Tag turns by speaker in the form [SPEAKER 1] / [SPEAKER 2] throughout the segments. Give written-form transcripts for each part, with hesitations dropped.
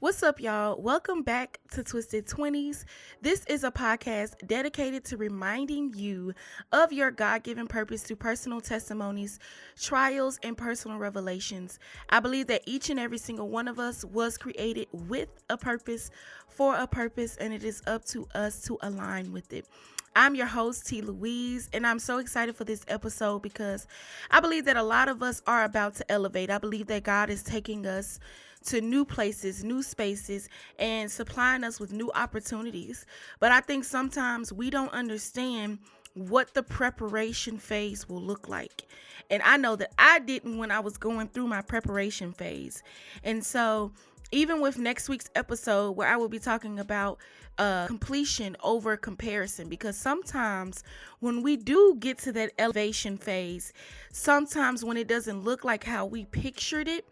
[SPEAKER 1] What's up, y'all? Welcome back to Twisted Twenties. This is a podcast dedicated to reminding you of your God given purpose through personal testimonies, trials, and personal revelations. I believe that each and every single one of us was created with a purpose, for a purpose, and it is up to us to align with it. I'm your host, T. Louise, and I'm so excited for this episode because I believe that a lot of us are about to elevate. I believe that God is taking us to new places, new spaces, and supplying us with new opportunities. But I think sometimes we don't understand what the preparation phase will look like. And I know that I didn't when I was going through my preparation phase. And so even with next week's episode where I will be talking about completion over comparison, because sometimes when we do get to that elevation phase, sometimes when it doesn't look like how we pictured it,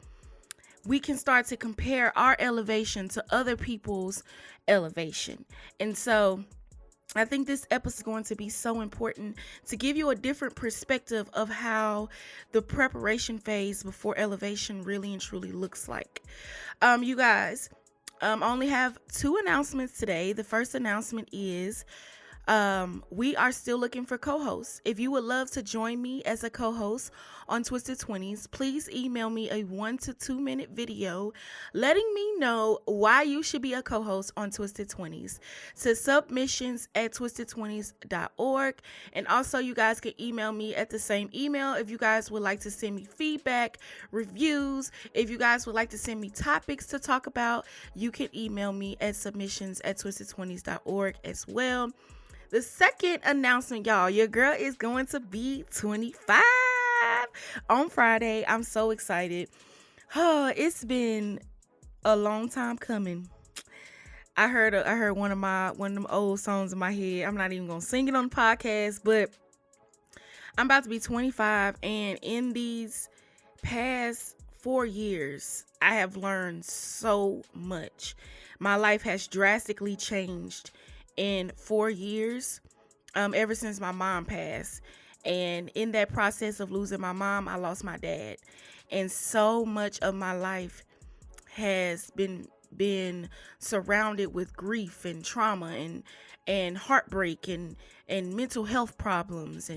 [SPEAKER 1] we can start to compare our elevation to other people's elevation. And so I think this episode is going to be so important to give you a different perspective of how the preparation phase before elevation really and truly looks like. You guys, I only have two announcements today. The first announcement is we are still looking for co-hosts. If you would love to join me as a co-host on Twisted Twenties, please email me a 1 to 2 minute video letting me know why you should be a co-host on Twisted Twenties to submissions@twistedtwenties.org. And also you guys can email me at the same email if you guys would like to send me feedback, reviews. If you guys would like to send me topics to talk about, you can email me at submissions@twistedtwenties.org as well. The second announcement, y'all, your girl is going to be 25 on Friday. I'm so excited. Oh, it's been a long time coming. I heard one of them old songs in my head. I'm not even gonna sing it on the podcast, but I'm about to be 25, and in these past 4 years, I have learned so much. My life has drastically changed in 4 years, ever since my mom passed. And in that process of losing my mom, I lost my dad. And so much of my life has been surrounded with grief and trauma and heartbreak and mental health problems.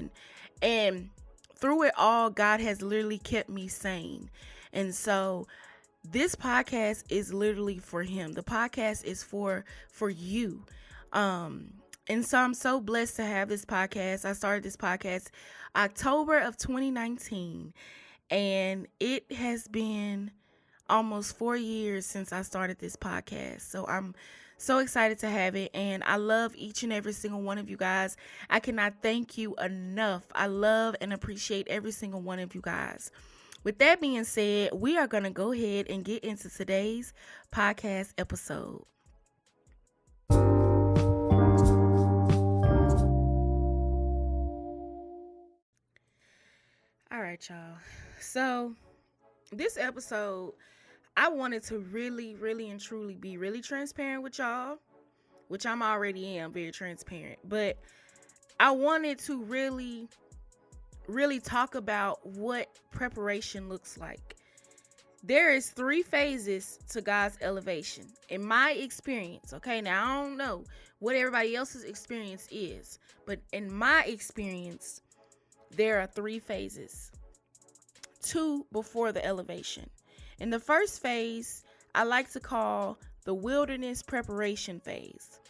[SPEAKER 1] And through it all, God has literally kept me sane. And so this podcast is literally for him. The podcast is for you. And so I'm so blessed to have this podcast. I started this podcast October of 2019, and it has been almost 4 years since I started this podcast. So I'm so excited to have it, and I love each and every single one of you guys. I cannot thank you enough. I love and appreciate every single one of you guys. With that being said, we are going to go ahead and get into today's podcast episode. All right, y'all. So this episode, I wanted to really, really and truly be really transparent with y'all, which I'm already am very transparent, but I wanted to really, really talk about what preparation looks like. There is 3 phases to God's elevation. In my experience, okay? Now, I don't know what everybody else's experience is, but in my experience, there are 3 phases. 2 before the elevation. In the first phase, I like to call the wilderness preparation phase.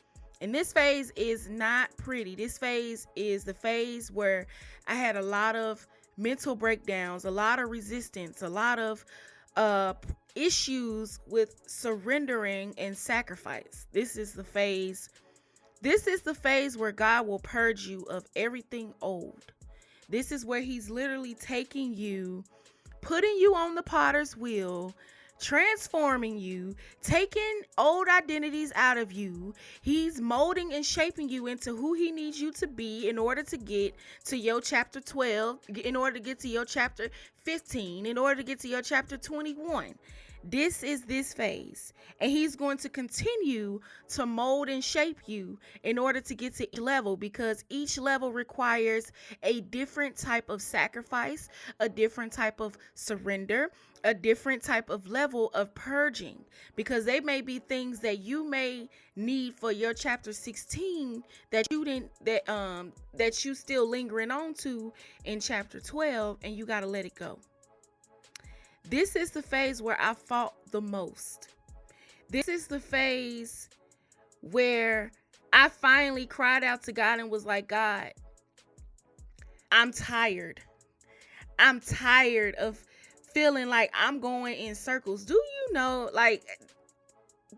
[SPEAKER 1] And this phase is not pretty. This phase is the phase where I had a lot of mental breakdowns, a lot of resistance, a lot of issues with surrendering and sacrifice. This is the phase where God will purge you of everything old. This is where he's literally taking you, putting you on the potter's wheel, transforming you, taking old identities out of you. He's molding and shaping you into who he needs you to be in order to get to your chapter 12, in order to get to your chapter 15, in order to get to your chapter 21. This is this phase, and he's going to continue to mold and shape you in order to get to each level, because each level requires a different type of sacrifice, a different type of surrender, a different type of level of purging, because they may be things that you may need for your chapter 16 that you didn't that you still lingering on to in chapter 12, and you got to let it go. This is the phase where I fought the most. This is the phase where I finally cried out to God and was like, God, I'm tired. I'm tired of feeling like I'm going in circles. Do you know, like,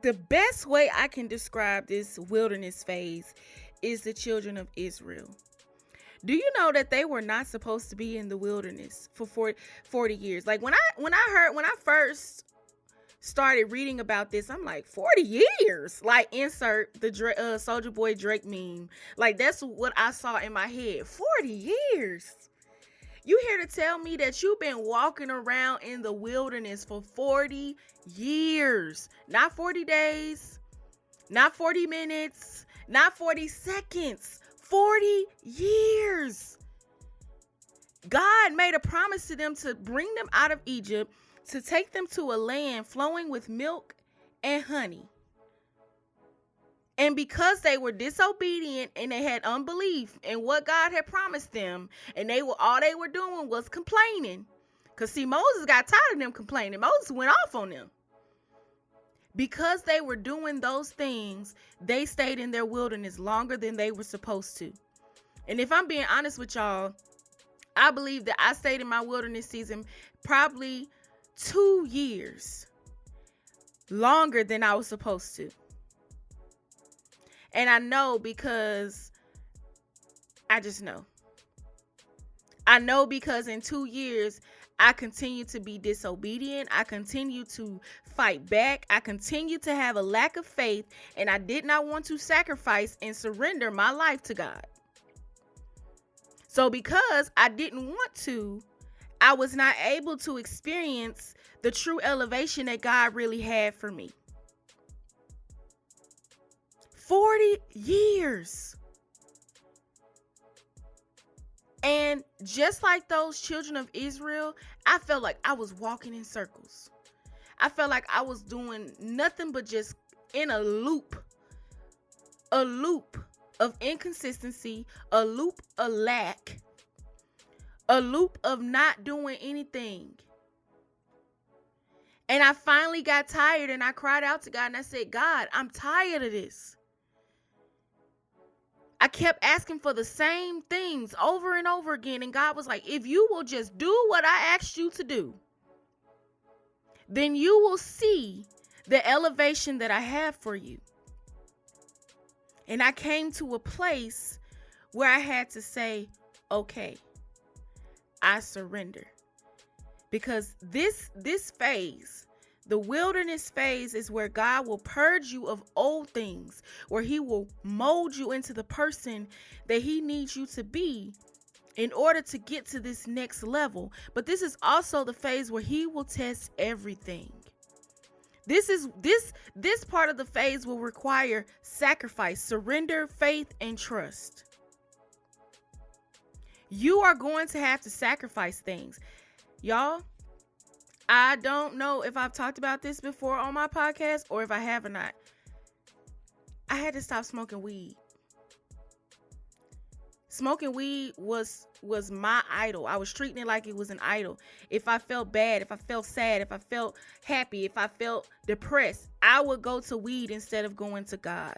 [SPEAKER 1] the best way I can describe this wilderness phase is the children of Israel. Do you know that they were not supposed to be in the wilderness for 40 years? Like, when I first started reading about this, I'm like, 40 years? Like, insert the Soulja Boy Drake meme. Like, that's what I saw in my head. 40 years. You here to tell me that you've been walking around in the wilderness for 40 years. Not 40 days, not 40 minutes, not 40 seconds. 40 years. God made a promise to them to bring them out of Egypt, to take them to a land flowing with milk and honey. And because they were disobedient and they had unbelief in what God had promised them, and all they were doing was complaining. Because see, Moses got tired of them complaining. Moses went off on them. Because they were doing those things, they stayed in their wilderness longer than they were supposed to. And if I'm being honest with y'all, I believe that I stayed in my wilderness season probably 2 years longer than I was supposed to. And I know because I just know. I know because in 2 years, I continue to be disobedient. I continue to fight back. I continue to have a lack of faith. And I did not want to sacrifice and surrender my life to God. So because I didn't want to, I was not able to experience the true elevation that God really had for me. 40 years. And just like those children of Israel, I felt like I was walking in circles. I felt like I was doing nothing but just in a loop of inconsistency, a loop of lack, a loop of not doing anything. And I finally got tired and I cried out to God and I said, God, I'm tired of this. I kept asking for the same things over and over again. And God was like, if you will just do what I asked you to do, then you will see the elevation that I have for you. And I came to a place where I had to say, okay, I surrender. Because this phase, the wilderness phase, is where God will purge you of old things, where he will mold you into the person that he needs you to be in order to get to this next level. But this is also the phase where he will test everything. This part of the phase will require sacrifice, surrender, faith, and trust. You are going to have to sacrifice things. Y'all, I don't know if I've talked about this before on my podcast or if I have or not. I had to stop smoking weed. Smoking weed was my idol. I was treating it like it was an idol. If I felt bad, if I felt sad, if I felt happy, if I felt depressed, I would go to weed instead of going to God.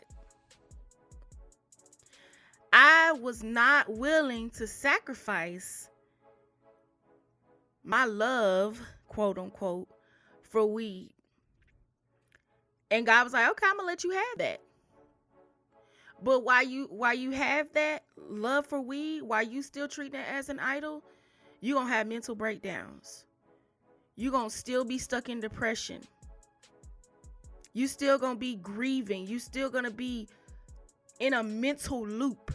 [SPEAKER 1] I was not willing to sacrifice my love, quote unquote, for weed. And God was like, okay, I'm gonna let you have that. But while you have that love for weed, while you still treating it as an idol, you're gonna have mental breakdowns. You're gonna still be stuck in depression. You still gonna be grieving. You still gonna be in a mental loop.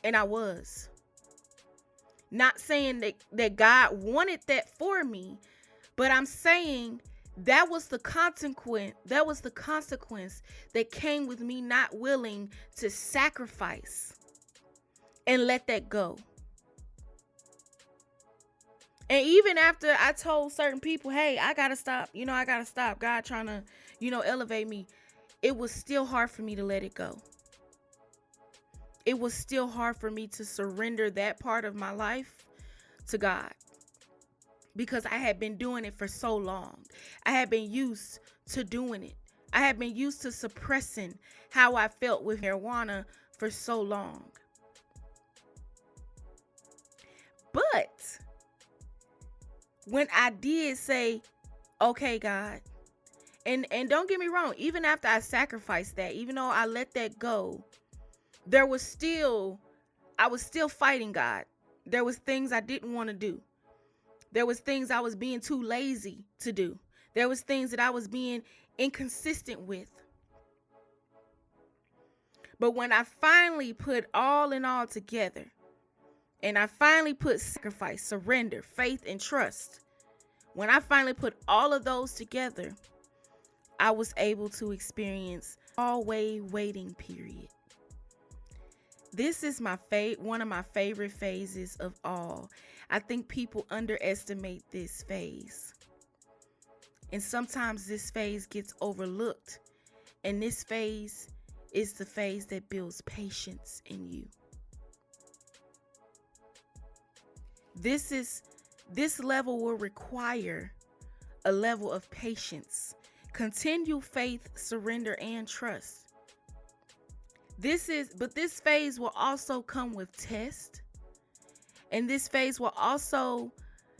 [SPEAKER 1] And I was. Not saying that God wanted that for me, but I'm saying that was the consequence. That was the consequence that came with me not willing to sacrifice and let that go. And even after I told certain people, hey, I gotta stop, I gotta stop, God trying to, elevate me, it was still hard for me to let it go. It was still hard for me to surrender that part of my life to God, because I had been doing it for so long. I had been used to doing it. I had been used to suppressing how I felt with marijuana for so long. But when I did say, okay, God, and don't get me wrong, even after I sacrificed that, even though I let that go, I was still fighting God. There was things I didn't want to do. There was things I was being too lazy to do. There was things that I was being inconsistent with. But when I finally put all in all together, and I finally put sacrifice, surrender, faith, and trust, when I finally put all of those together, I was able to experience always waiting period. This is one of my favorite phases of all. I think people underestimate this phase. And sometimes this phase gets overlooked. And this phase is the phase that builds patience in you. This level will require a level of patience, continual faith, surrender, and trust. But this phase will also come with test. And this phase will also,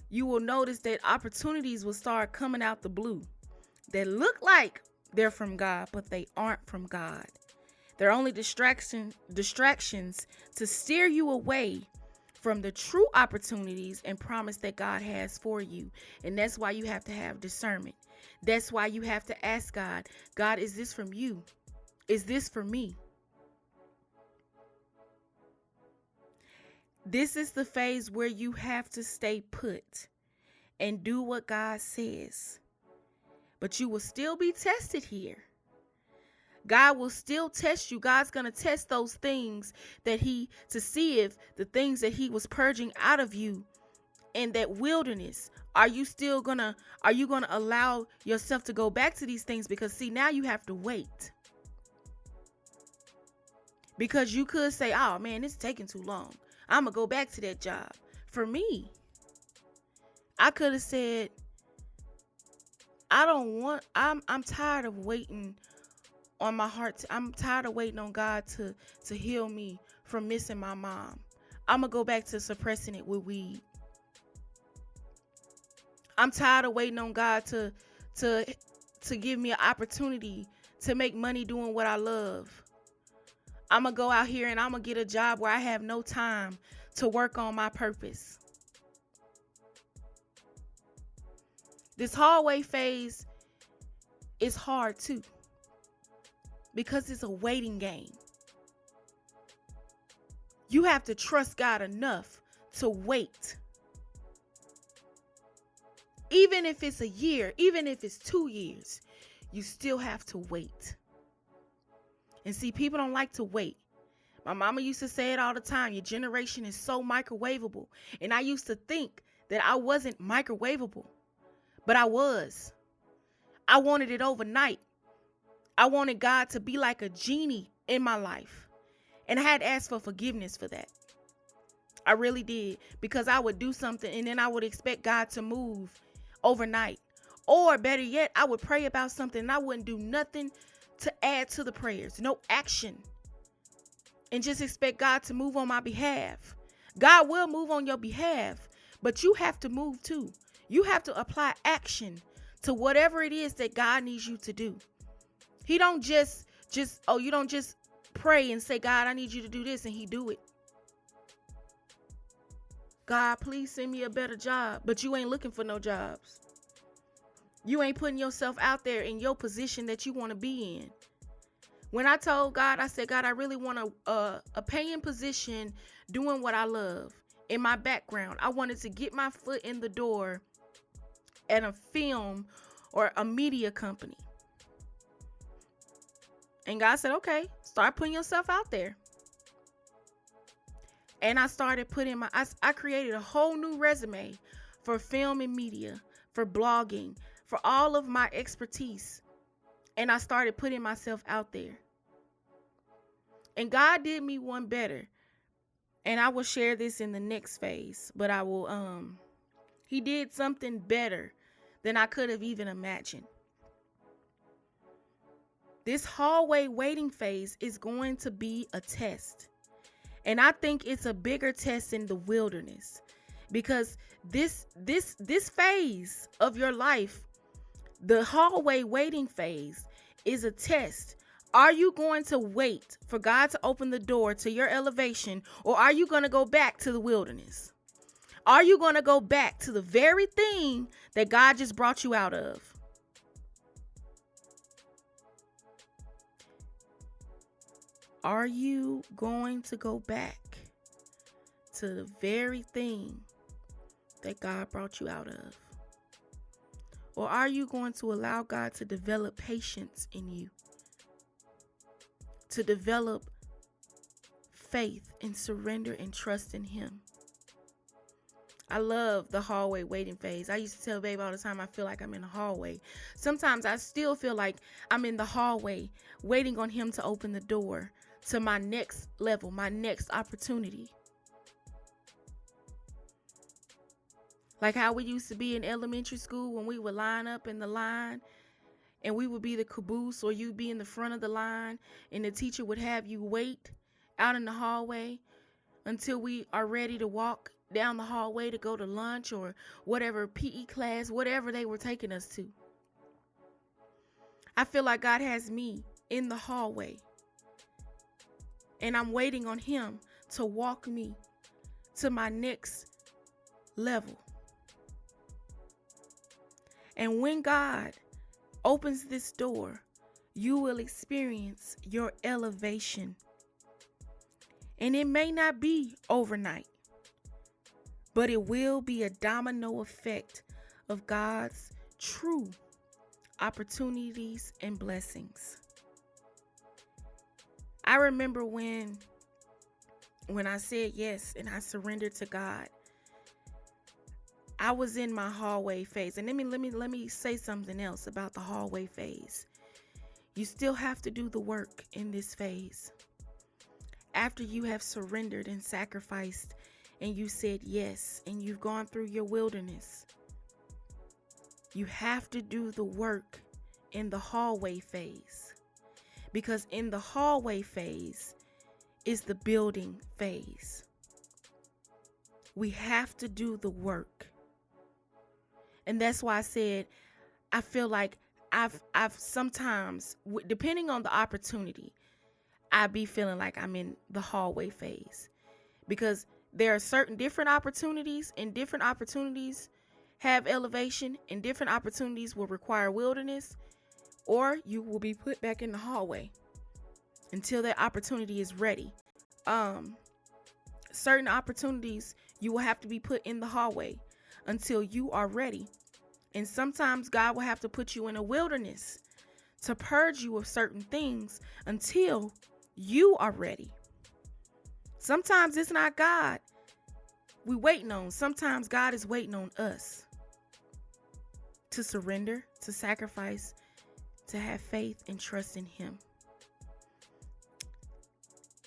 [SPEAKER 1] you will notice that opportunities will start coming out the blue that look like they're from God, but they aren't from God. They're only distractions to steer you away from the true opportunities and promise that God has for you. And that's why you have to have discernment. That's why you have to ask God, God, is this from you? Is this for me? This is the phase where you have to stay put and do what God says. But you will still be tested here. God will still test you. God's going to test those things to see if the things that he was purging out of you in that wilderness, are you going to allow yourself to go back to these things? Because see, now you have to wait. Because you could say, oh man, it's taking too long, I'm going to go back to that job. For me, I could have said, I'm tired of waiting on my heart. I'm tired of waiting on God to heal me from missing my mom. I'm going to go back to suppressing it with weed. I'm tired of waiting on God to give me an opportunity to make money doing what I love. I'm going to go out here and I'm going to get a job where I have no time to work on my purpose. This hallway phase is hard too, because it's a waiting game. You have to trust God enough to wait. Even if it's a year, even if it's 2 years, you still have to wait. And see, people don't like to wait. My mama used to say it all the time. Your generation is so microwavable. And I used to think that I wasn't microwavable, but I was. I wanted it overnight. I wanted God to be like a genie in my life. And I had asked for forgiveness for that. I really did. Because I would do something and then I would expect God to move overnight. Or better yet, I would pray about something and I wouldn't do nothing to add to the prayers. No action. And just expect God to move on my behalf. God will move on your behalf. But you have to move too. You have to apply action to whatever it is that God needs you to do. He don't you don't just pray and say, God, I need you to do this, and he do it. God, please send me a better job. But you ain't looking for no jobs. You ain't putting yourself out there in your position that you want to be in. When I told God, I said, God, I really want a paying position doing what I love in my background. I wanted to get my foot in the door at a film or a media company. And God said, okay, start putting yourself out there. And I started putting I created a whole new resume for film and media, for blogging, for all of my expertise. And I started putting myself out there. And God did me one better. And I will share this in the next phase, but he did something better than I could have even imagined. This hallway waiting phase is going to be a test. And I think it's a bigger test in the wilderness, because this phase of your life, the hallway waiting phase, is a test. Are you going to wait for God to open the door to your elevation, or are you going to go back to the wilderness? Are you going to go back to the very thing that God just brought you out of? Are you going to go back to the very thing that God brought you out of? Or are you going to allow God to develop patience in you? To develop faith and surrender and trust in Him? I love the hallway waiting phase. I used to tell Babe all the time, I feel like I'm in the hallway. Sometimes I still feel like I'm in the hallway waiting on Him to open the door to my next level, my next opportunity. Like how we used to be in elementary school when we would line up in the line and we would be the caboose, or you'd be in the front of the line and the teacher would have you wait out in the hallway until we are ready to walk down the hallway to go to lunch or whatever PE class, whatever they were taking us to. I feel like God has me in the hallway, and I'm waiting on Him to walk me to my next level. And when God opens this door, you will experience your elevation. And it may not be overnight, but it will be a domino effect of God's true opportunities and blessings. I remember when I said yes and I surrendered to God, I was in my hallway phase. And let me say something else about the hallway phase. You still have to do the work in this phase. After you have surrendered and sacrificed and you said yes and you've gone through your wilderness, you have to do the work in the hallway phase. Because in the hallway phase is the building phase. We have to do the work. And that's why I said, I feel like I've sometimes, depending on the opportunity, I be feeling like I'm in the hallway phase, because there are certain different opportunities, and different opportunities have elevation, and different opportunities will require wilderness, or you will be put back in the hallway until that opportunity is ready. Certain opportunities you will have to be put in the hallway until you are ready. And sometimes God will have to put you in a wilderness to purge you of certain things until you are ready. Sometimes it's not God we waiting on. Sometimes God is waiting on us to surrender, to sacrifice, to have faith and trust in Him.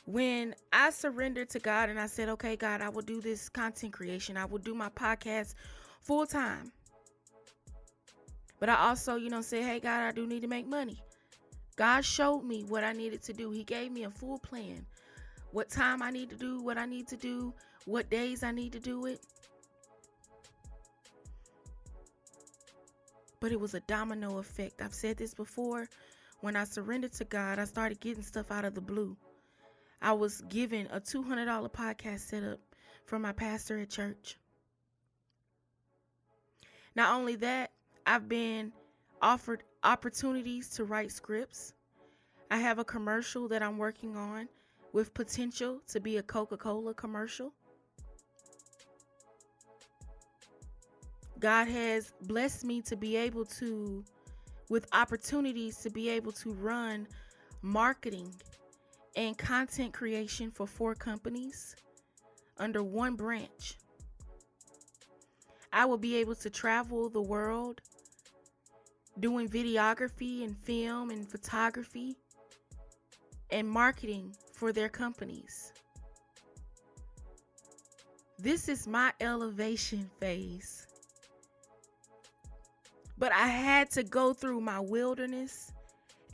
[SPEAKER 1] When I surrendered to God and I said, okay, God, I will do this content creation. I will do my podcast full time. But I also, said, hey, God, I do need to make money. God showed me what I needed to do. He gave me a full plan. What time I need to do, what I need to do, what days I need to do it. But it was a domino effect. I've said this before. When I surrendered to God, I started getting stuff out of the blue. I was given a $200 podcast setup from my pastor at church. Not only that, I've been offered opportunities to write scripts. I have a commercial that I'm working on with potential to be a Coca-Cola commercial. God has blessed me to be able to, with opportunities to be able to run marketing and content creation for 4 companies under one branch. I will be able to travel the world doing videography and film and photography and marketing for their companies. This is my elevation phase. But I had to go through my wilderness,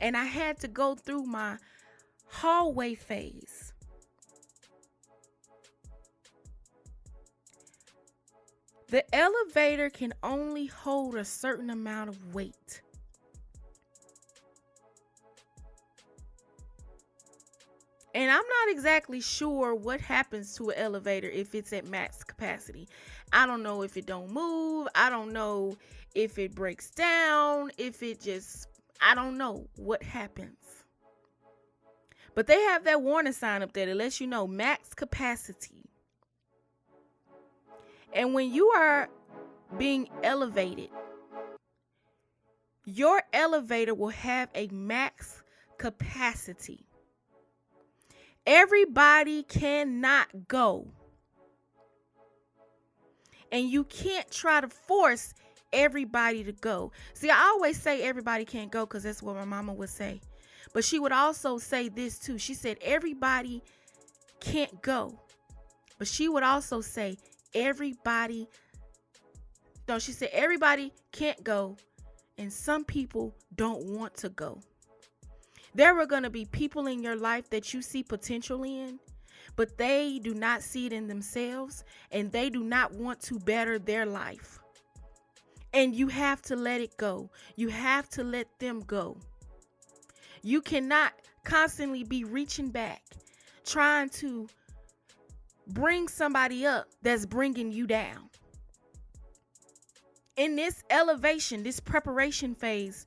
[SPEAKER 1] and I had to go through my hallway phase. The elevator can only hold a certain amount of weight. And I'm not exactly sure what happens to an elevator if it's at max capacity. I don't know if it don't move. I don't know if it breaks down, I don't know what happens. But they have that warning sign up there that lets you know max capacity. And when you are being elevated, your elevator will have a max capacity. Everybody cannot go. And you can't try to force everybody to go. See, I always say everybody can't go because that's what my mama would say. But she would also say this too. She said everybody can't go. But she would also say everybody can't go, and some people don't want to go. There are going to be people in your life that you see potential in, but they do not see it in themselves, and they do not want to better their life. And you have to let it go. You have to let them go. You cannot constantly be reaching back, trying to bring somebody up that's bringing you down. In this elevation, this preparation phase,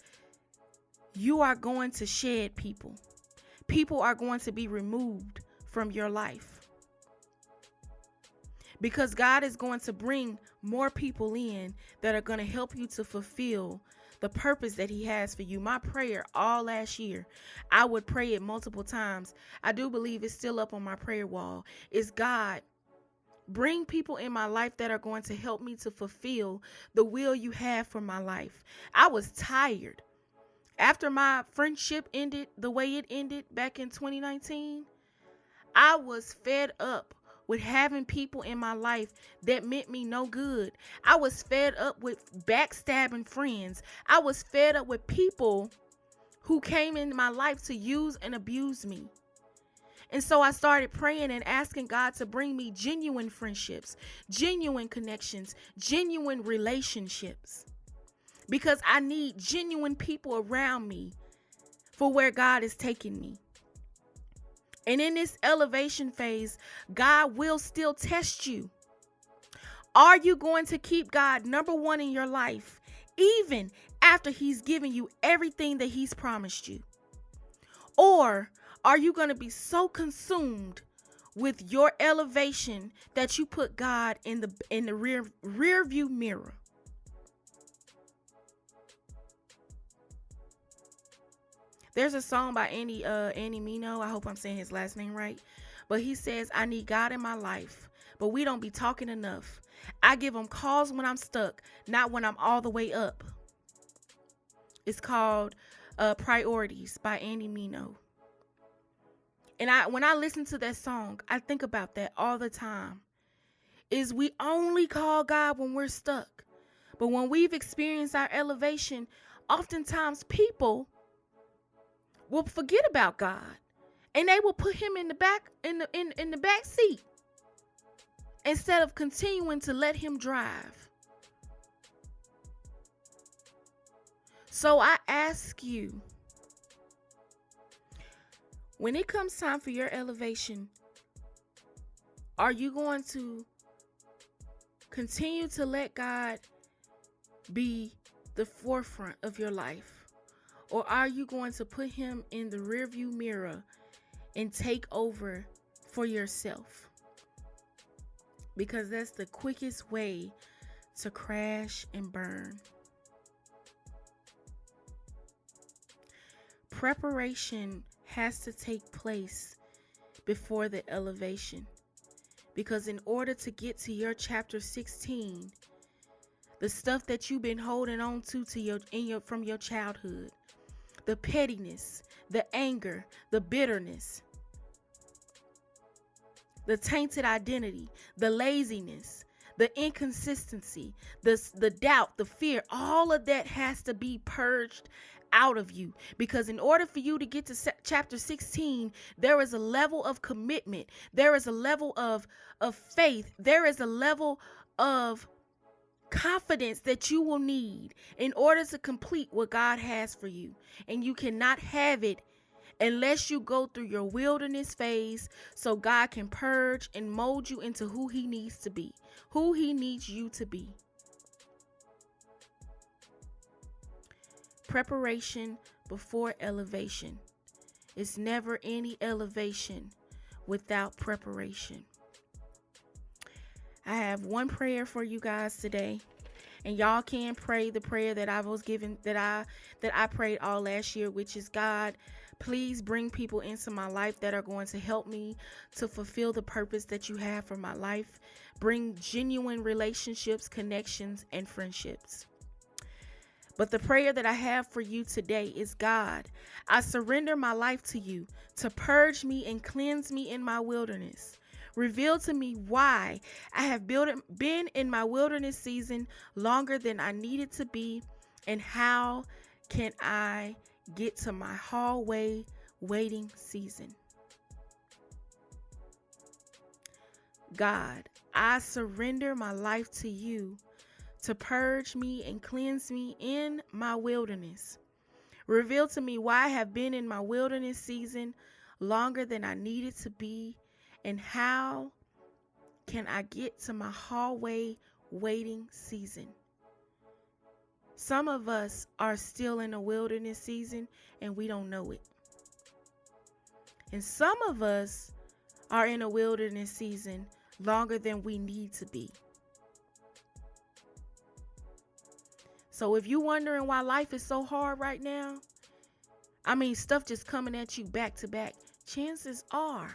[SPEAKER 1] you are going to shed people. People are going to be removed from your life. Because God is going to bring more people in that are going to help you to fulfill the purpose that He has for you. My prayer all last year, I would pray it multiple times. I do believe it's still up on my prayer wall. Is God, bring people in my life that are going to help me to fulfill the will you have for my life. I was tired. After my friendship ended the way it ended back in 2019, I was fed up with having people in my life that meant me no good. I was fed up with backstabbing friends. I was fed up with people who came into my life to use and abuse me. And so I started praying and asking God to bring me genuine friendships, genuine connections, genuine relationships. Because I need genuine people around me for where God is taking me. And in this elevation phase, God will still test you. Are you going to keep God number one in your life, even after He's given you everything that He's promised you? Or are you going to be so consumed with your elevation that you put God in the rear view mirror? There's a song by Andy Mino. I hope I'm saying his last name right. But he says, I need God in my life, but we don't be talking enough. I give Him calls when I'm stuck, not when I'm all the way up. It's called Priorities by Andy Mino. And when I listen to that song, I think about that all the time. Is we only call God when we're stuck. But when we've experienced our elevation, oftentimes people will forget about God, and they will put Him in the back in the back seat instead of continuing to let Him drive. So I ask you, when it comes time for your elevation, are you going to continue to let God be the forefront of your life? Or are you going to put Him in the rearview mirror and take over for yourself? Because that's the quickest way to crash and burn. Preparation has to take place before the elevation. Because in order to get to your chapter 16, the stuff that you've been holding on to from your childhood, the pettiness, the anger, the bitterness, the tainted identity, the laziness, the inconsistency, the doubt, the fear. All of that has to be purged out of you, because in order for you to get to chapter 16, there is a level of commitment, there is a level of faith, there is a level of confidence that you will need in order to complete what God has for you. And you cannot have it unless you go through your wilderness phase, so God can purge and mold you into who he needs to be, who he needs you to be. Preparation before elevation. It's never any elevation without preparation. I have one prayer for you guys today, and y'all can pray the prayer that I was given, that I prayed all last year, which is, God, please bring people into my life that are going to help me to fulfill the purpose that you have for my life. Bring genuine relationships, connections, and friendships. But the prayer that I have for you today is, God, I surrender my life to you to purge me and cleanse me in my wilderness. Reveal to me why I have been in my wilderness season longer than I needed to be, and how can I get to my hallway waiting season. God, I surrender my life to you to purge me and cleanse me in my wilderness. Reveal to me why I have been in my wilderness season longer than I needed to be, and how can I get to my hallway waiting season. Some of us are still in a wilderness season and we don't know it. And some of us are in a wilderness season longer than we need to be. So if you're wondering why life is so hard right now, stuff just coming at you back to back, chances are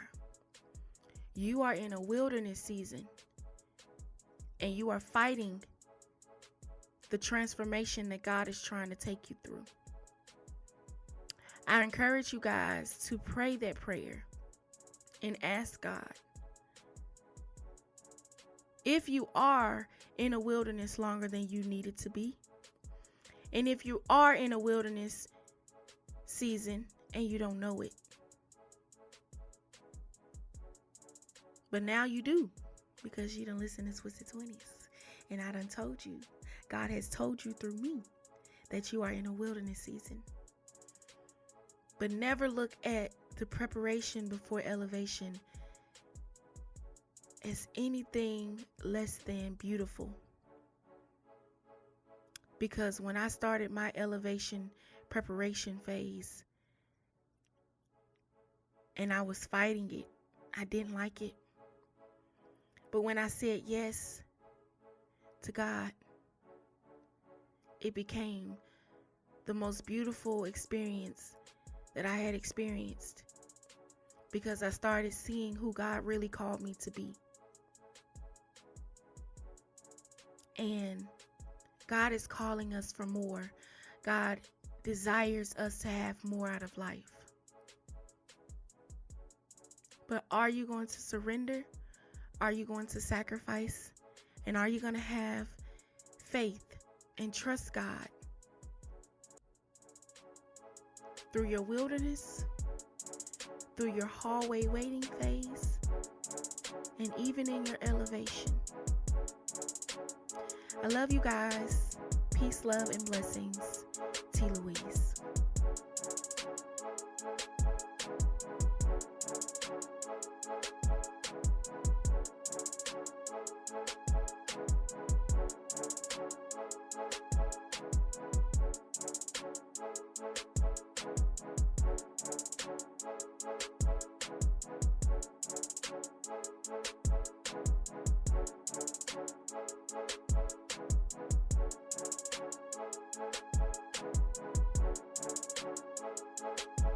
[SPEAKER 1] you are in a wilderness season and you are fighting the transformation that God is trying to take you through. I encourage you guys to pray that prayer and ask God, if you are in a wilderness longer than you needed to be, and if you are in a wilderness season and you don't know it, but now you do, because you done listen to Twisted 20s, and I done told you, God has told you through me, that you are in a wilderness season. But never look at the preparation before elevation as anything less than beautiful. Because when I started my elevation preparation phase and I was fighting it, I didn't like it. But when I said yes to God, it became the most beautiful experience that I had experienced, because I started seeing who God really called me to be. And God is calling us for more. God desires us to have more out of life. But are you going to surrender? Are you going to sacrifice? And are you going to have faith and trust God through your wilderness, through your hallway waiting phase, and even in your elevation? I love you guys. Peace, love, and blessings. T. Louise.